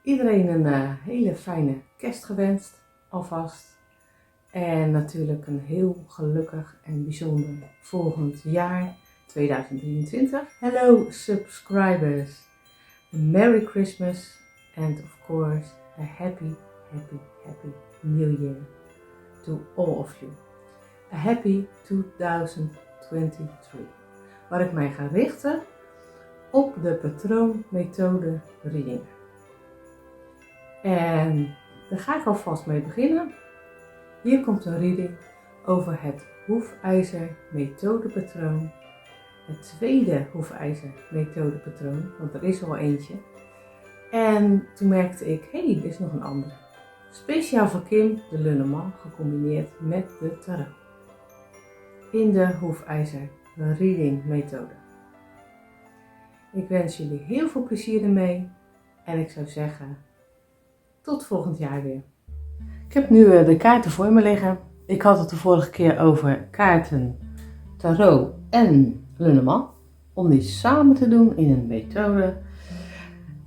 iedereen een hele fijne kerst gewenst, alvast. En natuurlijk een heel gelukkig en bijzonder volgend jaar, 2023. Hello subscribers, a Merry Christmas and of course a happy New Year to all of you. A happy 2023, waar ik mij ga richten op de patroonmethode readingen. En daar ga ik alvast mee beginnen. Hier komt een reading over het hoefijzer methodepatroon. Het tweede hoefijzer methodepatroon, want er is al eentje. En toen merkte ik, er is nog een andere. Speciaal voor Kim de Lunneman, gecombineerd met de tarot. In de hoefijzer reading methode. Ik wens jullie heel veel plezier ermee. En ik zou zeggen, tot volgend jaar weer. Ik heb nu de kaarten voor me liggen. Ik had het de vorige keer over kaarten, tarot en Lunneman. Om die samen te doen in een methode.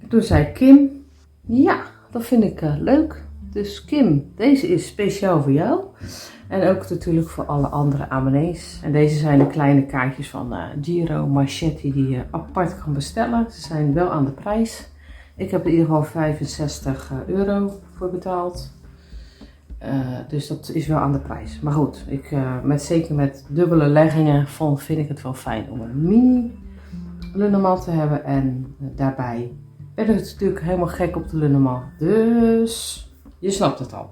Toen zei Kim, ja, dat vind ik leuk. Dus Kim, deze is speciaal voor jou. En ook natuurlijk voor alle andere abonnees. En deze zijn de kleine kaartjes van Giro Marchetti die je apart kan bestellen. Ze zijn wel aan de prijs. Ik heb er in ieder geval 65 euro voor betaald. Dus dat is wel aan de prijs. Maar goed, zeker met dubbele leggingen vind ik het wel fijn om een mini Lunneman te hebben. En daarbij ben ik natuurlijk helemaal gek op de Lunneman. Dus je snapt het al.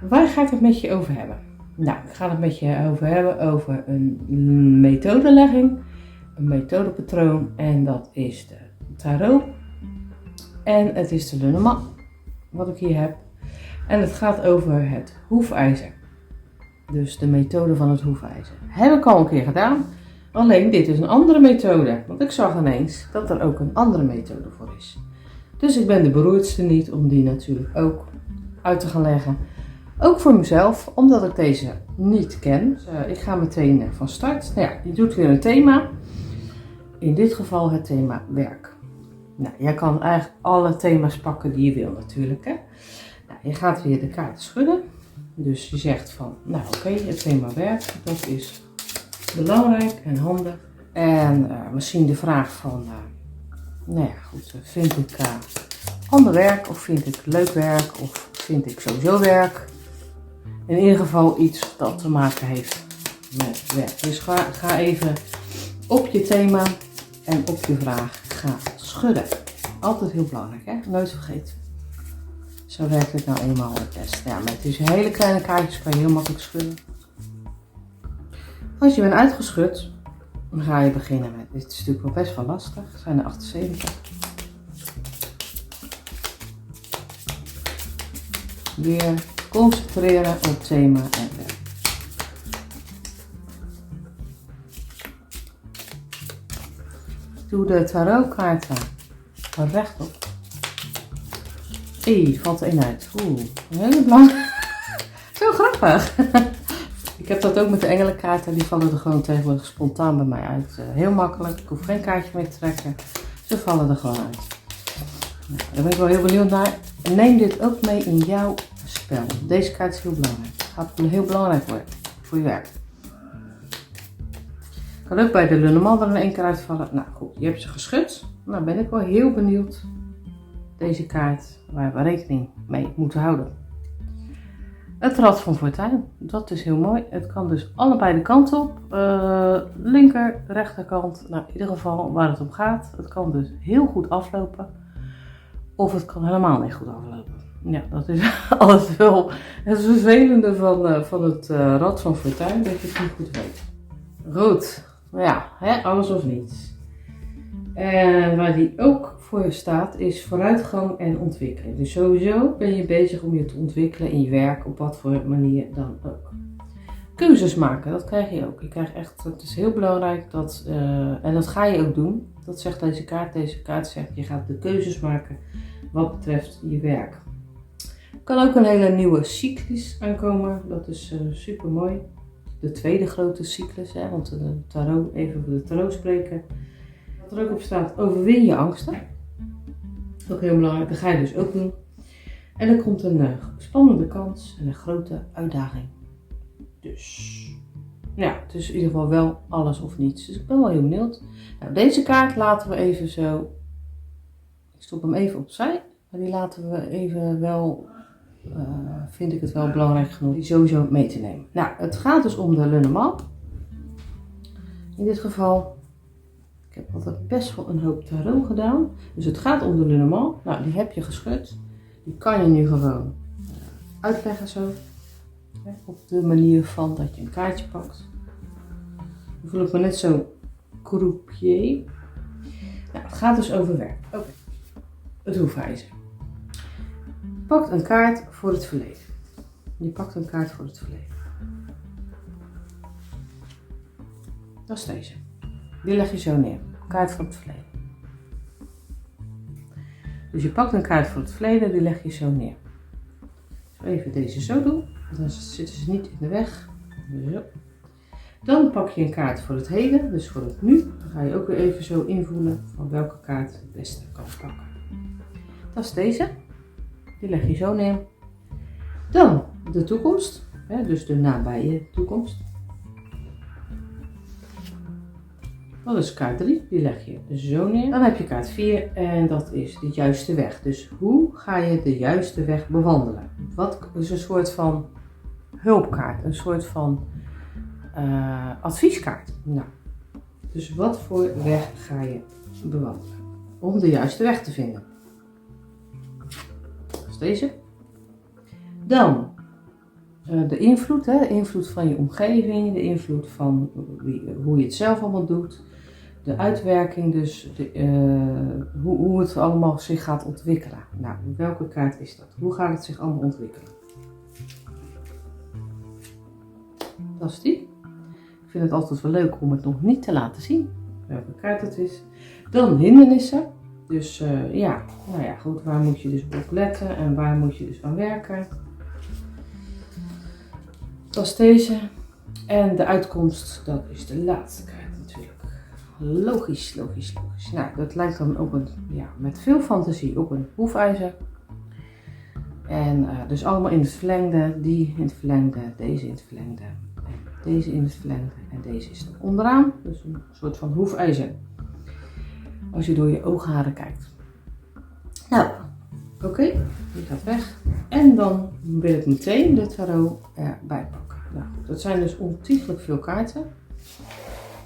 Waar ga ik het met je over hebben? Nou, ik ga het met je over hebben over een methodelegging, een methodepatroon en dat is de tarot en het is de Lunneman, wat ik hier heb. En het gaat over het hoefijzer, dus de methode van het hoefijzer. Heb ik al een keer gedaan, alleen dit is een andere methode, want ik zag ineens dat er ook een andere methode voor is. Dus ik ben de beroerdste niet om die natuurlijk ook uit te gaan leggen. Ook voor mezelf, omdat ik deze niet ken. Dus, ik ga meteen van start. Nou ja, je doet weer een thema. In dit geval het thema werk. Nou, jij kan eigenlijk alle thema's pakken die je wil natuurlijk. Hè? Nou, je gaat weer de kaarten schudden. Dus je zegt van, nou oké, het thema werk, dat is belangrijk en handig. En misschien de vraag van, nou ja goed, vind ik ander werk of vind ik leuk werk of vind ik sowieso werk? In ieder geval iets dat te maken heeft met werk. Dus ga even op je thema en op je vraag gaan schudden. Altijd heel belangrijk, hè? Nooit vergeten. Zo werkt het nou eenmaal het best. Ja, met deze hele kleine kaartjes kan je heel makkelijk schudden. Als je bent uitgeschud, dan ga je beginnen met, dit is natuurlijk wel best wel lastig, het zijn er 78. Weer concentreren op thema en werk. Doe de tarotkaarten rechtop. Valt er één uit. Een hele belangrijk. Zo grappig. Ik heb dat ook met de engelenkaarten. Die vallen er gewoon tegenwoordig spontaan bij mij uit. Heel makkelijk. Ik hoef geen kaartje mee te trekken. Ze vallen er gewoon uit. Nou, daar ben ik wel heel benieuwd naar. Neem dit ook mee in jouw spel. Deze kaart is heel belangrijk. Het gaat heel belangrijk worden voor je werk. Kan ook bij de Lunneman er in één keer uitvallen. Nou goed, je hebt ze geschud. Nou ben ik wel heel benieuwd. Deze kaart waar we rekening mee moeten houden. Het Rad van Fortuin. Dat is heel mooi. Het kan dus allebei de kanten op. Linker, rechterkant. Nou in ieder geval waar het om gaat. Het kan dus heel goed aflopen. Of het kan helemaal niet goed aflopen. Ja, dat is altijd wel het vervelende van het Rad van Fortuin, dat je het niet goed weet. Goed, nou ja, alles of niets. En waar die ook voor je staat is vooruitgang en ontwikkeling. Dus sowieso ben je bezig om je te ontwikkelen in je werk, op wat voor manier dan ook. Keuzes maken, dat krijg je ook. Je krijgt echt, het is heel belangrijk, en dat ga je ook doen. Dat zegt deze kaart. Deze kaart zegt, je gaat de keuzes maken wat betreft je werk. Er kan ook een hele nieuwe cyclus aankomen. Dat is super mooi. De tweede grote cyclus, hè, want de tarot, even voor de tarot spreken. Wat er ook op staat, overwin je angsten. is ook heel belangrijk, dat ga je dus ook doen. En er komt een spannende kans en een grote uitdaging. Dus ja, het is in ieder geval wel alles of niets. Dus ik ben wel heel benieuwd. Nou, deze kaart laten we even zo. Ik stop hem even opzij. Maar die laten we even wel. Vind ik het wel belangrijk genoeg die sowieso mee te nemen. Nou, het gaat dus om de Lenormand. In dit geval. Ik heb altijd best wel een hoop tarot gedaan. Dus het gaat om de Lenormand. Nou, die heb je geschud. Die kan je nu gewoon uitleggen zo. Op de manier van dat je een kaartje pakt. Dan voel ik me net zo croupier. Nou, het gaat dus over werk. Oké. Het hoefijzer. Je pakt een kaart voor het verleden. Je pakt een kaart voor het verleden. Dat is deze. Die leg je zo neer. Kaart voor het verleden. Dus je pakt een kaart voor het verleden, die leg je zo neer. Dus even deze zo doen. Dan zitten ze niet in de weg. Zo. Dan pak je een kaart voor het heden, dus voor het nu. Dan ga je ook weer even zo invoelen van welke kaart het beste kan pakken. Dat is deze. Die leg je zo neer. Dan de toekomst, dus de nabije toekomst. Dat is kaart 3, die leg je zo neer. Dan heb je kaart 4 en dat is de juiste weg. Dus hoe ga je de juiste weg bewandelen? Wat is een soort van hulpkaart, een soort van advieskaart. Nou, dus wat voor weg ga je bewandelen om de juiste weg te vinden? Dat is deze. Dan de invloed, de invloed van je omgeving, de invloed van hoe je het zelf allemaal doet. De uitwerking, dus hoe het allemaal zich gaat ontwikkelen. Nou, welke kaart is dat? Hoe gaat het zich allemaal ontwikkelen? Dat is die. Ik vind het altijd wel leuk om het nog niet te laten zien, welke kaart het is. Dan hindernissen. Dus ja, nou ja, goed, waar moet je dus op letten en waar moet je dus aan werken? Dat is deze. En de uitkomst, dat is de laatste kaart natuurlijk. Logisch, logisch, logisch. Nou, dat lijkt dan op een, ja, met veel fantasie op een hoefijzer. En dus allemaal in het verlengde, die in het verlengde, deze in het verlengde, en deze in het verlengde en deze is er onderaan. Dus een soort van hoefijzer. Als je door je oogharen kijkt. Nou, oké, die gaat weg. En dan wil ik meteen de tarot erbij pakken. Nou goed, dat zijn dus ontiegelijk veel kaarten.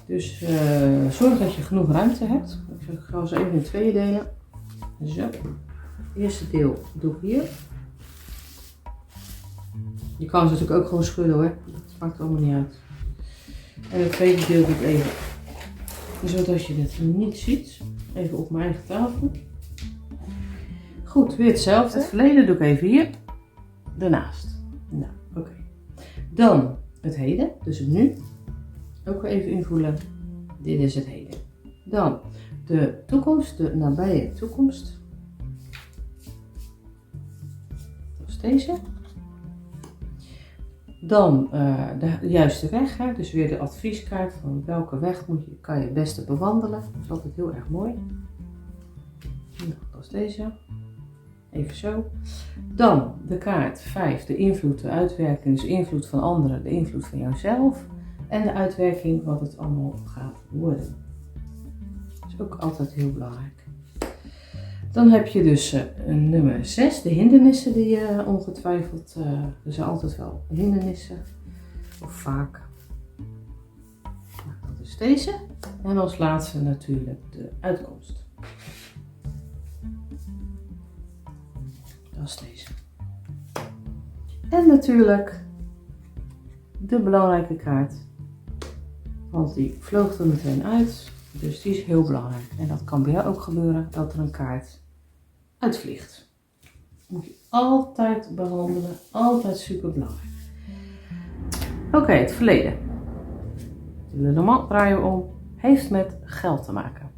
Dus zorg dat je genoeg ruimte hebt. Ik ga ze even in tweeën delen. Zo. Het eerste deel doe ik hier. Je kan ze natuurlijk ook gewoon schudden hoor. Dat maakt allemaal niet uit. En het tweede deel doe ik even. Zodat je het niet ziet. Even op mijn eigen tafel. Goed, weer hetzelfde. Het verleden doe ik even hier. Daarnaast. Nou, oké. Dan het heden, dus het nu. Ook weer even invoelen. Dit is het heden. Dan de toekomst, de nabije toekomst. Dat is deze. Dan de juiste weg, hè? Dus weer de advieskaart van welke weg kan je het beste bewandelen. Dat is altijd heel erg mooi. Nou, dat is deze. Even zo. Dan de kaart 5, de invloed, de uitwerking, dus invloed van anderen, de invloed van jouzelf. En de uitwerking wat het allemaal gaat worden. Dat is ook altijd heel belangrijk. Dan heb je dus nummer 6, de hindernissen die je ongetwijfeld, er zijn altijd wel hindernissen, of vaak. Nou, dat is deze. En als laatste natuurlijk de uitkomst. Dat is deze. En natuurlijk de belangrijke kaart, want die vloog er meteen uit. Dus die is heel belangrijk. En dat kan bij jou ook gebeuren, dat er een kaart uitvliegt. Dat moet je altijd behandelen. Altijd super belangrijk. Oké, het verleden. De Lenormand draaien we om. Heeft met geld te maken.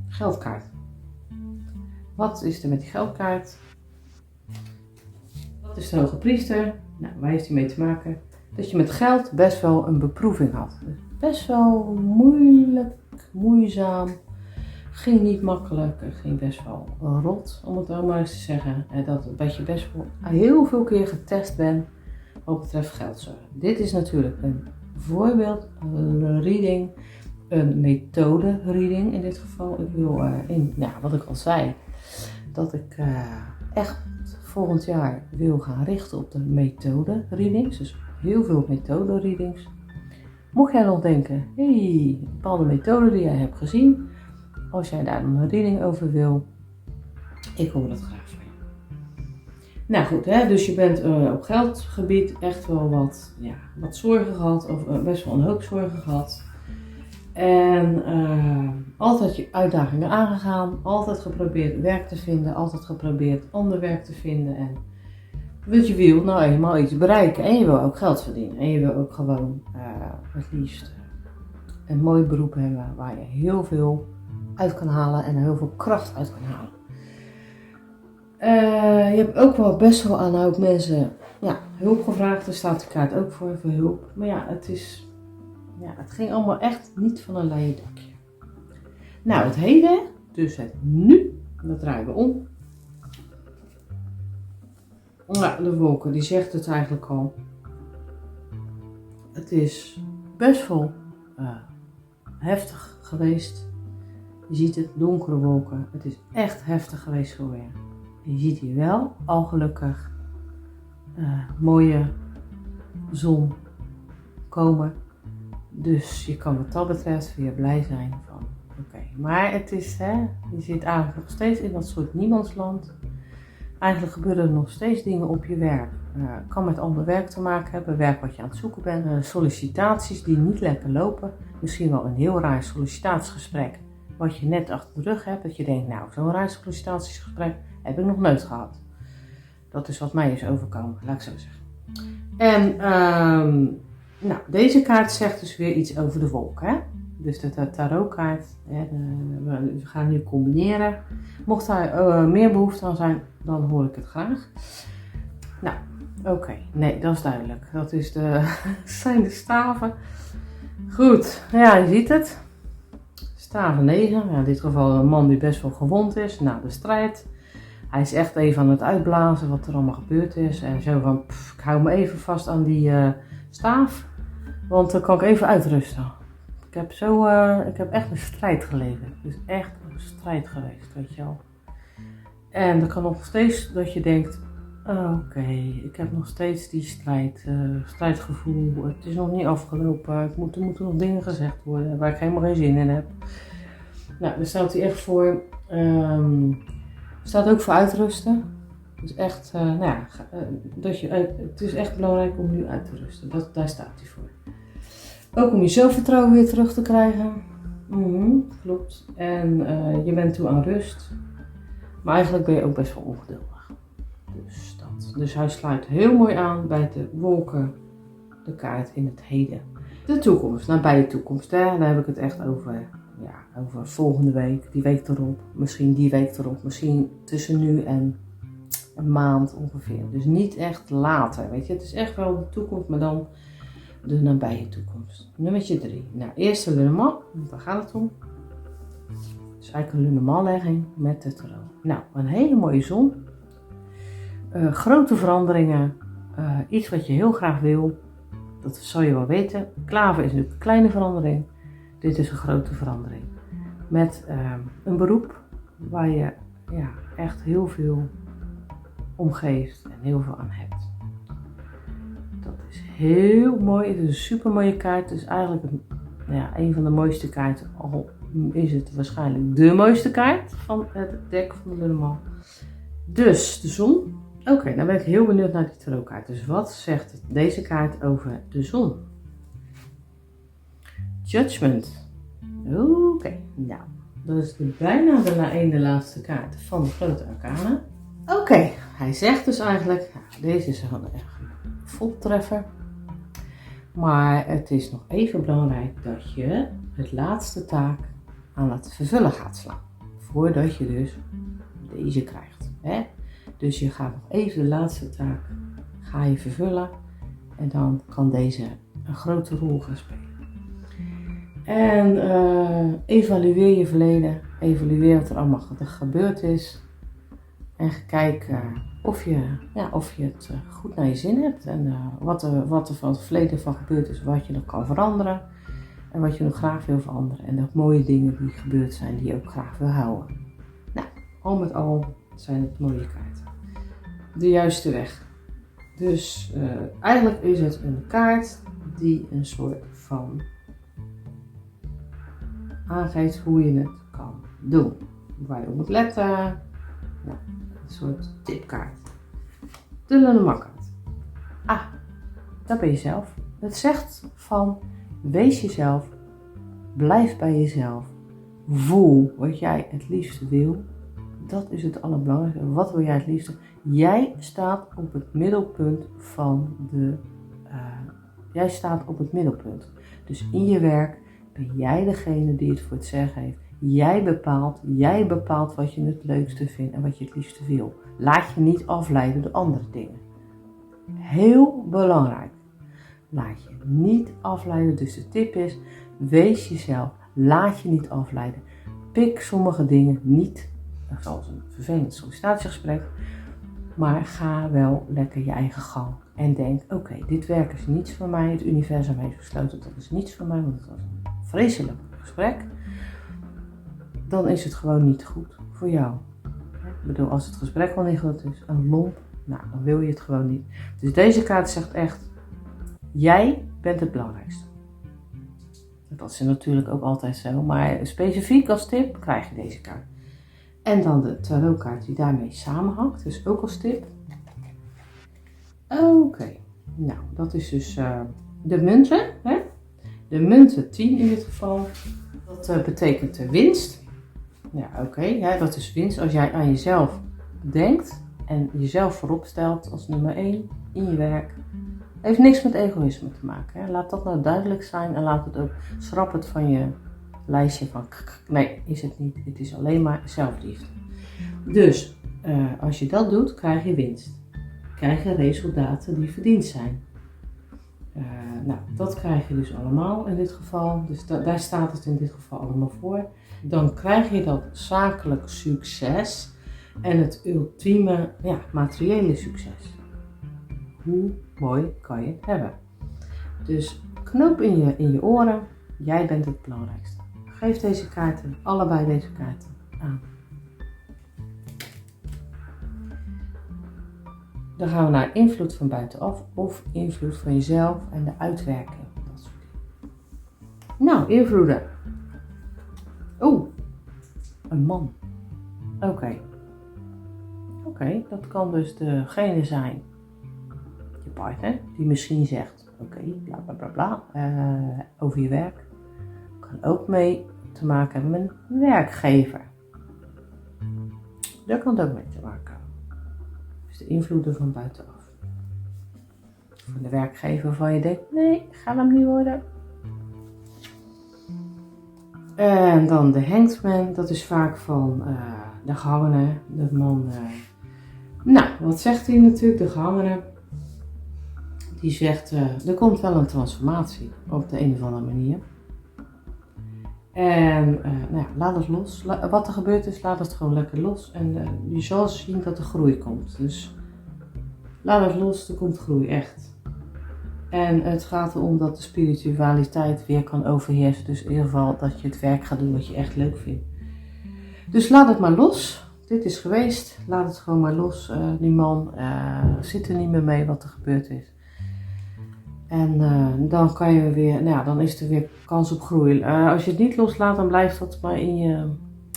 Geldkaart. Wat is er met die geldkaart? Wat is de hoge priester? Nou, waar heeft hij mee te maken? Dat je met geld best wel een beproeving had. Dus best wel moeilijk, moeizaam ging niet makkelijk, het ging best wel rot, om het dan maar eens te zeggen. Dat je best wel heel veel keer getest bent wat betreft geldzorgen. Dit is natuurlijk een voorbeeld, een reading, een methode reading in dit geval. Ik wil wat ik al zei, dat ik echt volgend jaar wil gaan richten op de methode readings. Dus heel veel methode readings. Mocht jij nog denken, een bepaalde methode die jij hebt gezien, als jij daar een reading over wil, ik hoor dat graag van je. Nou goed, dus je bent op geldgebied echt wel wat zorgen gehad, of best wel een hoop zorgen gehad. En altijd je uitdagingen aangegaan, altijd geprobeerd werk te vinden, altijd geprobeerd ander werk te vinden. En je wil nou eenmaal iets bereiken en je wil ook geld verdienen. En je wil ook gewoon het liefst een mooi beroep hebben waar je heel veel uit kan halen en heel veel kracht uit kan halen. Je hebt ook wel best wel aan ook mensen hulp gevraagd. Er staat de kaart ook voor hulp. Maar het ging allemaal echt niet van een leien dakje. Nou, het heden, dus het nu, dat draaien we om. Nou, de wolken, die zegt het eigenlijk al. Het is best wel heftig geweest. Je ziet het, donkere wolken. Het is echt heftig geweest voor je. Je ziet hier wel al gelukkig mooie zon komen. Dus je kan wat dat betreft weer blij zijn van oké. Maar het is, je zit eigenlijk nog steeds in dat soort niemandsland. Eigenlijk gebeuren er nog steeds dingen op je werk. Kan met ander werk te maken hebben, werk wat je aan het zoeken bent. Sollicitaties die niet lekker lopen. Misschien wel een heel raar sollicitatiegesprek wat je net achter de rug hebt. Dat je denkt, nou zo'n raar sollicitatiegesprek heb ik nog nooit gehad. Dat is wat mij is overkomen, laat ik zo zeggen. En deze kaart zegt dus weer iets over de wolk. Hè? Dus de tarotkaart, we gaan nu combineren. Mocht daar meer behoefte aan zijn, dan hoor ik het graag. Nou, oké. Nee, dat is duidelijk. Dat is zijn de staven. Goed, ja, je ziet het. Staven 9. Ja, in dit geval een man die best wel gewond is na de strijd. Hij is echt even aan het uitblazen wat er allemaal gebeurd is. En zo van, ik hou me even vast aan die staaf. Want dan kan ik even uitrusten. Ik heb echt een strijd geleverd. Het is echt een strijd geweest, weet je wel. En dan kan nog steeds dat je denkt, oké, ik heb nog steeds die strijdgevoel. Het is nog niet afgelopen. Er moeten nog dingen gezegd worden waar ik helemaal geen zin in heb. Nou, daar staat hij echt voor. Staat ook voor uitrusten. Dus echt, het is echt belangrijk om nu uit te rusten. Daar staat hij voor. Ook om je zelfvertrouwen weer terug te krijgen. Klopt. En je bent toe aan rust. Maar eigenlijk ben je ook best wel ongeduldig. Dus dat. Dus hij sluit heel mooi aan bij de wolken, de kaart in het heden. De toekomst, nabije toekomst. Hè? Daar heb ik het echt over. Ja, over volgende week, die week erop, misschien die week erop, misschien tussen nu en een maand ongeveer. Dus niet echt later, weet je. Het is echt wel de toekomst, maar dan de nabije toekomst. Nummertje 3. Nou, eerst de Lenormand, want daar gaat het om. Dus eigenlijk een Lenormand-legging met de tarot. Nou, een hele mooie zon. Grote veranderingen. Iets wat je heel graag wil. Dat zal je wel weten. Klaver is natuurlijk een kleine verandering. Dit is een grote verandering. Met een beroep waar je echt heel veel om geeft en heel veel aan hebt. Dat is heel mooi. Het is een super mooie kaart. Het is eigenlijk een van de mooiste kaarten. Al is het waarschijnlijk de mooiste kaart van het dek van de Lenormand. Dus de zon. Oké, dan ben ik heel benieuwd naar die tarotkaart. Dus wat zegt deze kaart over de zon? Judgment. Oké, nou, dat is bijna de laatste kaart van de grote arcana. Oké, hij zegt dus eigenlijk, deze is gewoon echt een voltreffer. Maar het is nog even belangrijk dat je het laatste taak aan het vervullen gaat slaan. Voordat je dus deze krijgt. Hè? Dus je gaat nog even de laatste taak ga je vervullen. En dan kan deze een grote rol gaan spelen. En evalueer je verleden. Evalueer wat er allemaal gebeurd is. En ga kijken of je het goed naar je zin hebt. En wat er van het verleden van gebeurd is, wat je nog kan veranderen. En wat je nog graag wil veranderen. En de mooie dingen die gebeurd zijn, die je ook graag wil houden. Nou, al met al zijn het mooie kaarten. De juiste weg. Dus eigenlijk is het een kaart die een soort van aangeeft hoe je het kan doen. Waar je op moet letten. Nou, een soort tipkaart. De Lenormand-kaart. Dat ben je zelf. Het zegt van, wees jezelf, blijf bij jezelf, voel wat jij het liefste wil. Dat is het allerbelangrijkste. Wat wil jij het liefste? Jij staat op het middelpunt van jij staat op het middelpunt. Dus in je werk ben jij degene die het voor het zeggen heeft. Jij bepaalt wat je het leukste vindt en wat je het liefste wil. Laat je niet afleiden door andere dingen. Heel belangrijk. Laat je niet afleiden. Dus de tip is, wees jezelf. Laat je niet afleiden. Pik sommige dingen niet, zoals een vervelend sollicitatiegesprek. Maar ga wel lekker je eigen gang. En denk, oké, dit werk is niets voor mij. Het universum heeft besloten dat is niets voor mij. Want het was een vreselijk gesprek. Dan is het gewoon niet goed voor jou. Ik bedoel, als het gesprek wel niet goed is, een lomp, nou, dan wil je het gewoon niet. Dus deze kaart zegt echt, jij bent het belangrijkste. Dat is natuurlijk ook altijd zo, maar specifiek als tip krijg je deze kaart. En dan de tarotkaart die daarmee samenhangt, dus ook als tip. Oké, nou dat is dus de munten. Hè? De munten 10 in dit geval. Dat betekent de winst. Ja, oké, dat is winst als jij aan jezelf denkt en jezelf voorop stelt als nummer 1 in je werk. Heeft niks met egoïsme te maken. Hè? Laat dat nou duidelijk zijn en laat het ook, schrap het van je lijstje van nee, is het niet. Het is alleen maar zelfliefde. Dus als je dat doet, krijg je winst. Krijg je resultaten die verdiend zijn. Nou, dat krijg je dus allemaal in dit geval. Dus daar staat het in dit geval allemaal voor. Dan krijg je dat zakelijk succes en het ultieme materiële succes. Hoe mooi kan je het hebben? Dus knoop in je oren, jij bent het belangrijkste. Geef deze kaarten, allebei deze kaarten aan. Dan gaan we naar invloed van buitenaf of invloed van jezelf en de uitwerking. Dat soort dingen. Nou, invloeden. Een man. Oké, dat kan dus degene zijn, je partner, die misschien zegt, bla bla bla bla, over je werk. Kan ook mee te maken hebben met een werkgever. Daar kan het ook mee te maken hebben. Dus de invloeden van buitenaf. Van de werkgever waarvan je denkt, nee, gaat hem niet worden. En dan de hangman, dat is vaak van de gehangene, de man. Nou, wat zegt hij natuurlijk, de gehangene? Die zegt, er komt wel een transformatie op de een of andere manier. En laat het los. Wat er gebeurd is, laat het gewoon lekker los. En je zal zien dat er groei komt. Dus laat het los, er komt groei, echt. En het gaat erom dat de spiritualiteit weer kan overheersen. Dus in ieder geval dat je het werk gaat doen wat je echt leuk vindt. Dus laat het maar los. Dit is geweest. Laat het gewoon maar los. Die man zit er niet meer mee wat er gebeurd is. En dan kan je weer, dan is er weer kans op groei. Als je het niet loslaat, dan blijft dat maar in je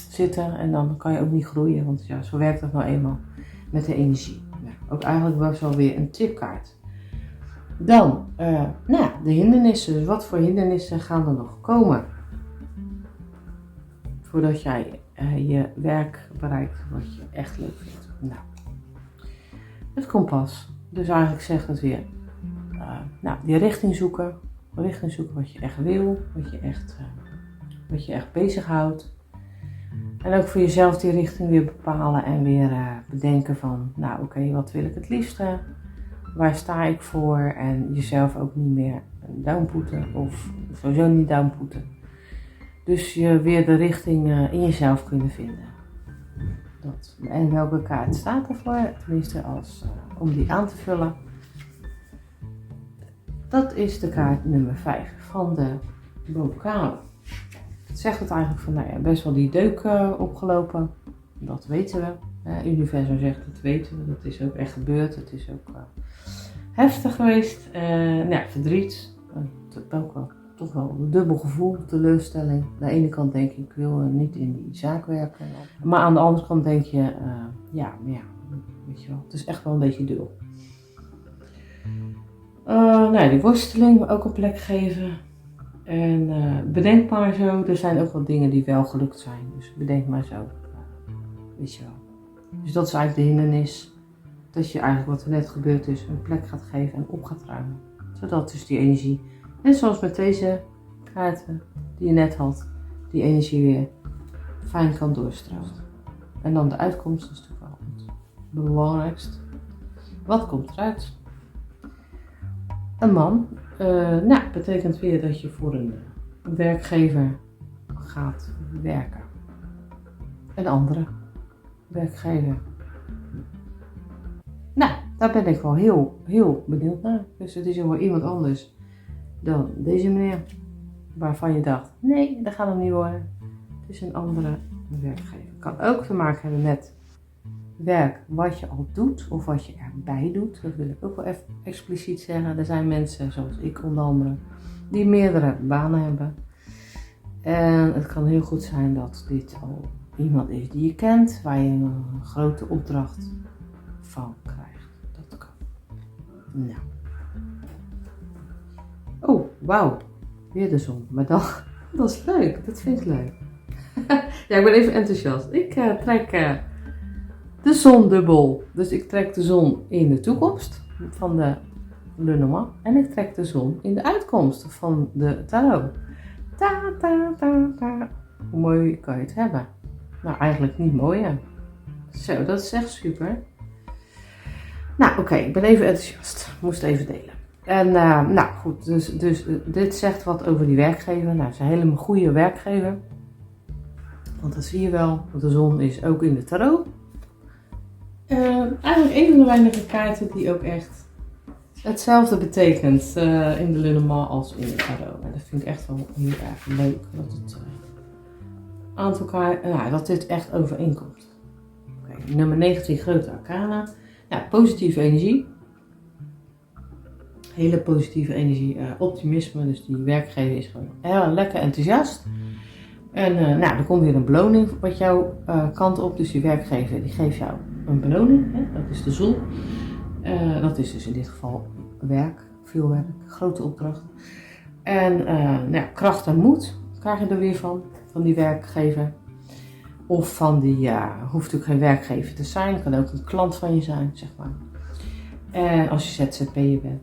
zitten. En dan kan je ook niet groeien. Want ja, zo werkt dat nou eenmaal met de energie. Ook eigenlijk was wel weer een tipkaart. Dan, de hindernissen. Dus wat voor hindernissen gaan er nog komen? Voordat jij je werk bereikt wat je echt leuk vindt. Nou, het kompas. Dus eigenlijk zegt het weer, die richting zoeken. Richting zoeken wat je echt wil. Wat je echt bezighoudt. En ook voor jezelf die richting weer bepalen en weer bedenken van, wat wil ik het liefste? Waar sta ik voor? En jezelf ook niet meer downputten of sowieso niet downputten. Dus je weer de richting in jezelf kunnen vinden. En welke kaart staat ervoor? Tenminste om die aan te vullen. Dat is de kaart nummer 5 van de bokaal. Het zegt het eigenlijk van, nou ja, best wel die deuk opgelopen. Dat weten we. Het universum zegt, dat weten we. Dat is ook echt gebeurd. Het is ook heftig geweest. Verdriet. Ook wel, toch wel een dubbel gevoel, teleurstelling. Aan de ene kant denk ik wil niet in die zaak werken. Maar aan de andere kant denk je, weet je wel, het is echt wel een beetje dubbel. Die worsteling ook een plek geven. En bedenk maar zo, er zijn ook wel dingen die wel gelukt zijn. Dus bedenk maar zo, weet je wel. Dus dat is eigenlijk de hindernis. Dat je eigenlijk wat er net gebeurd is, een plek gaat geven en op gaat ruimen. Zodat dus die energie, net zoals met deze kaarten die je net had, die energie weer fijn kan doorstromen. En dan de uitkomst is natuurlijk wel het belangrijkste. Wat komt eruit? Een man. Betekent weer dat je voor een werkgever gaat werken. Een andere werkgever. Nou, daar ben ik wel heel benieuwd naar. Dus het is wel iemand anders dan deze meneer. Waarvan je dacht, nee, dat gaat hem niet worden. Het is een andere werkgever. Kan ook te maken hebben met werk wat je al doet of wat je erbij doet. Dat wil ik ook wel even expliciet zeggen. Er zijn mensen, zoals ik onder andere, die meerdere banen hebben. En het kan heel goed zijn dat dit al iemand is die je kent, waar je een grote opdracht van krijgt. Dat kan. Nou. Oh, wauw. Weer de zon. Maar dat is leuk. Dat vind ik leuk. Ja, ik ben even enthousiast. Ik trek de zon dubbel. Dus ik trek de zon in de toekomst van de Lenormand. En ik trek de zon in de uitkomst van de tarot. Ta, ta, ta, ta. Hoe mooi kan je het hebben? Nou, eigenlijk niet mooi, hè? Zo, dat is echt super. Nou, oké, ik ben even enthousiast. Moest even delen. En goed, dus dit zegt wat over die werkgever. Nou, het is een hele goede werkgever. Want dat zie je wel, want de zon is ook in de tarot. Eigenlijk een van de weinige kaarten die ook echt hetzelfde betekent in de Lenormand als in de tarot. En dat vind ik echt wel heel erg leuk. Dat het aantal kaarten, dat dit echt overeenkomt. Okay, nummer 19, grote arcana. Ja, positieve energie. Hele positieve energie, optimisme. Dus die werkgever is gewoon heel lekker enthousiast. En er komt weer een beloning wat jouw kant op. Dus die werkgever die geeft jou een beloning. Hè? Dat is de zon. Dat is dus in dit geval werk, veel werk, grote opdracht. En kracht en moed krijg je er weer van die werkgever. Of van die, hoeft natuurlijk geen werkgever te zijn. Het kan ook een klant van je zijn, zeg maar. En als je ZZP'er bent.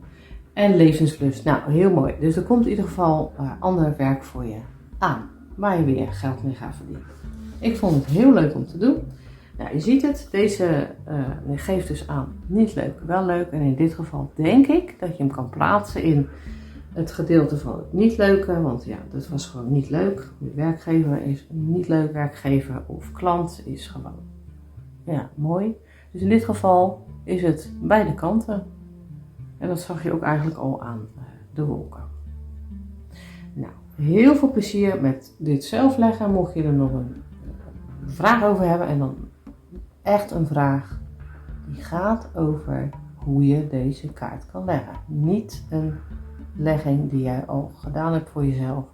En levenslust. Nou, heel mooi. Dus er komt in ieder geval ander werk voor je aan. Waar je weer geld mee gaat verdienen. Ik vond het heel leuk om te doen. Nou, je ziet het. Deze geeft dus aan niet leuk, wel leuk. En in dit geval denk ik dat je hem kan plaatsen in het gedeelte van het niet leuke. Want ja, dat was gewoon niet leuk. De werkgever is een niet leuk werkgever. Of klant is gewoon, ja, mooi. Dus in dit geval is het beide kanten. En dat zag je ook eigenlijk al aan de wolken. Nou, heel veel plezier met dit zelf leggen. Mocht je er nog een vraag over hebben. En dan echt een vraag die gaat over hoe je deze kaart kan leggen. Niet een legging die jij al gedaan hebt voor jezelf.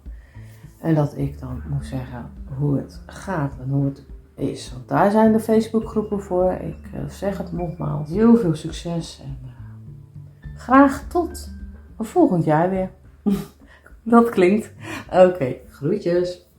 En dat ik dan moet zeggen hoe het gaat en hoe het is. Want daar zijn de Facebookgroepen voor. Ik zeg het nogmaals. Heel veel succes en graag tot volgend jaar weer. Dat klinkt. Oké, groetjes.